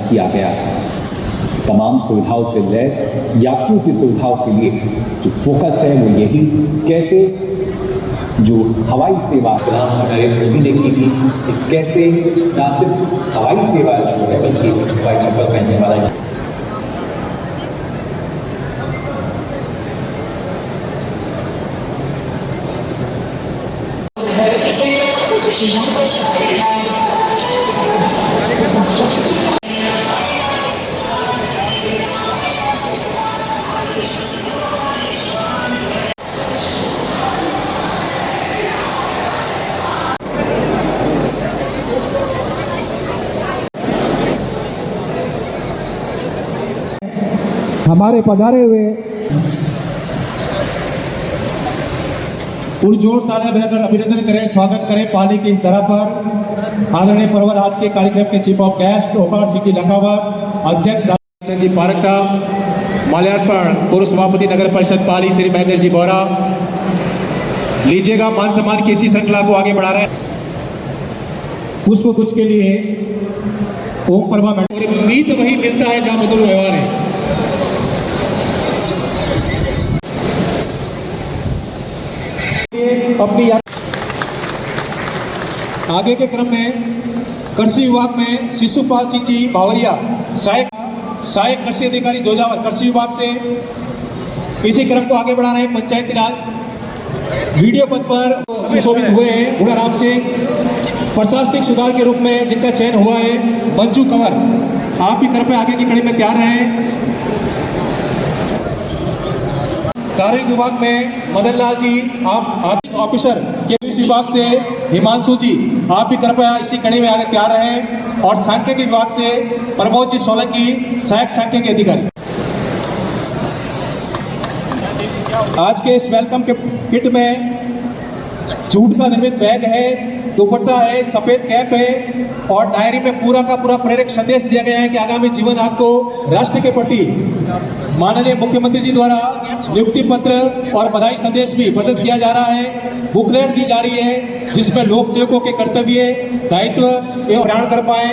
किया गया तमाम सुविधाओं से लैस यात्रियों की सुविधाओं के लिए जो फोकस है वो यही कैसे जो हवाई सेवा प्रधानमंत्री नरेंद्र मोदी ने की थी कि कैसे न सिर्फ हवाई सेवा जो है बल्कि हवाई चप्पल पहनने वाला हमारे पधारे हुए पुरजोर तालियां बजाकर अभिनंदन करें, स्वागत करें पाली की इस धरा पर आदरणीय परवर आज के कार्यक्रम के चीफ ऑफ गेस्ट ओकार सिंह जी लखावत, अध्यक्ष राजेंद्र जी पारक साहब, माल्यार्पण पूर्व सभापति नगर परिषद पाली श्री महेंद्र जी बोरा लीजिएगा। मान सम्मान की इसी श्रृंखला को आगे बढ़ा रहे हैं। पुष्प गुच्छ के लिए ओम परमा उम्मीद वही मिलता है जहां मधुर व्यवहार है। अपनी आगे के क्रम में कृषि विभाग में शिशुपाल सिंह जी बावरिया सहायक कृषि अधिकारी जोजावर कृषि विभाग से इसी क्रम को आगे बढ़ा रहे हैं। पंचायती राज वीडियो पद पर सुशोभित हुए हैं गुणाराम सिंह, प्रशासनिक सुधार के रूप में जिनका चयन हुआ है मंजू कंवर, आप भी कृपया आगे की कड़ी में तैयार रहें। कार्य विभाग में मदन लाल जी, आप ऑफिसर के विभाग से हिमांशु जी, आप भी कृपया इसी कड़ी में आगे तैयार रहें। और सांख्यिकी विभाग से प्रमोद जी सोलंकी, सहायक सांख्यिकी अधिकारी। आज के इस वेलकम के किट में जूट का निर्मित बैग है, दुपट्टा है, सफेद कैप है और डायरी में पूरा का पूरा प्रेरक संदेश दिया गया है कि आगामी जीवन आपको राष्ट्र के प्रति माननीय मुख्यमंत्री जी द्वारा नियुक्ति पत्र और बधाई संदेश भी प्रदत्त किया जा रहा है। बुकलेट दी जा रही है जिसमें लोक सेवकों के कर्तव्य, दायित्व एवं प्रयाण कर पाए।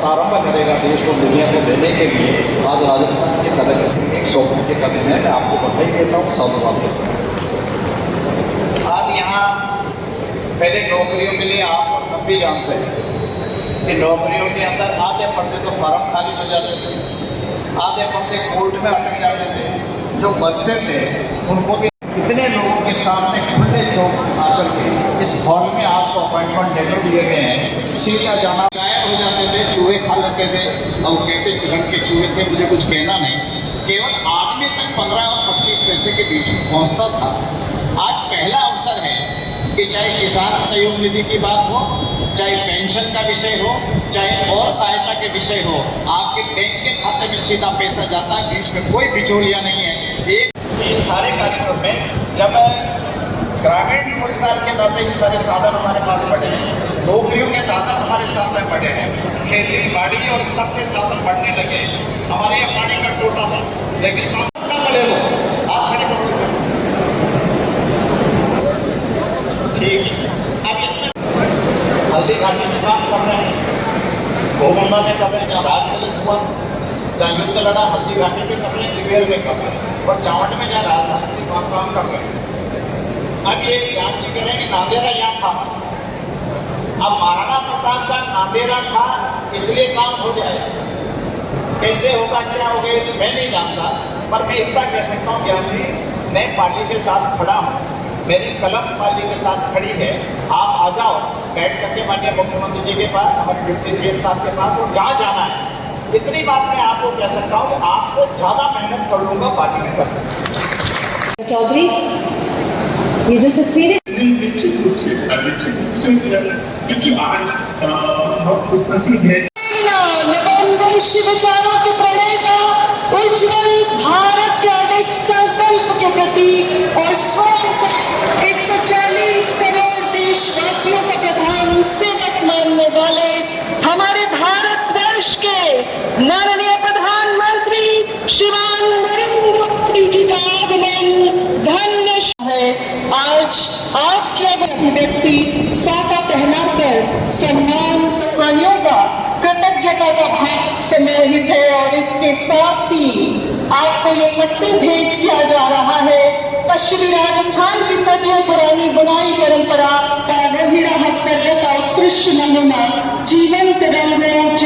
प्रारंभ करेगा देश को दुनिया को देने के लिए। आज राजस्थान के कदम एक सौभाग्य के कदम है, मैं आपको बधाई देता हूँ, साधुवाद देता हूँ। आज यहाँ पहले नौकरियों के लिए आप और हम भी जानते हैं कि नौकरियों के अंदर आधे पर्दे तो फॉर्म खाली हो जाते थे, आधे पर्दे कोर्ट में अटक जाते थे, जो बचते थे उनको भी इतने लोगों के सामने खुले चौक आकर के इस हॉल में आपको अपॉइंटमेंट लेटर दिए गए हैं। सीधा जाना गायब हो जाते थे, चूहे खा लेते थे। अब कैसे रंग के चूहे थे मुझे कुछ कहना नहीं, केवल आदमी तक 15 और 25 पैसे के बीच में पहुँचता था। आज पहला अवसर है कि चाहे किसान सहयोग निधि की बात हो, चाहे पेंशन का विषय हो, चाहे और सहायता के विषय हो, आपके बैंक के खाते में सीधा पैसा जाता है, बीच में कोई बिचौलिया नहीं है। एक इस सारे कार्यक्रम में जब ग्रामीण रोजगार के नाते इस सारे साधन हमारे पास पड़े हैं, नौकरियों के साधन हमारे सामने पड़े हैं, खेती बाड़ी और सबके साधन बढ़ने लगे। हमारे यहाँ पानी का टोटा था, रेगिस्तान का ले लो, आप खड़े करो, ठीक है। अब इसमें हल्दी घाटी में काम कर रहे हैं, गोगंगा में कर रहे हैं, जहाँ राजनीतिक हुआ, जहाँ युद्ध लड़ा, हल्दी घाटी में कर रहे हैं, दिवेर में कर रहे हैं, और चावट में जहाँ राजनीतिक काम कर रहे हैं। अब ये ध्यान नहीं करें कि नांदेरा यहाँ था, अब महाराणा प्रताप का नांदेरा था इसलिए काम हो जाएगा। कैसे होगा, क्या होगा तो मैं नहीं जानता, पर मैं इतना कह सकता हूँ ज्ञान जी, मैं पार्टी के साथ खड़ा हूँ, मेरी कलम पार्टी के साथ खड़ी है। आप जाओ बैठ करके माननीय मुख्यमंत्री जी के पास, हमारे डिप्टी सीएम साहब के पास, और जहाँ जाना है इतनी बात मैं आपको कह सकता हूँ कि आपसे ज्यादा मेहनत कर लूंगा पार्टी में कर। चौधरी, ये जो तस्वीरें निश्चित रूप से क्योंकि आज बहुत प्रसिद्ध है नवोन्मेष विचारों के प्रणेता, उज्जवल भारत के अनेक संकल्प के प्रतीक और स्वयं 140 करोड़ देशवासियों का प्रधान सेवक मानने वाले हमारे भारतवर्ष के माननीय प्रधानमंत्री श्रीमान नरेंद्र मोदी जी का आगमन धन्य है। आज आपके अभिव्यक्ति साफा पहनाकर सम्मान प्राणियों का कृतज्ञता का भाव समाहित है और इसके साथ ही आपको ये पट्टी भेंट किया जा रहा है। पश्चिमी राजस्थान की सदियों पुरानी बुनाई परंपरा का रोहिड़ा हस्तकला का उत्कृष्ट नमूना जीवंत रंगों,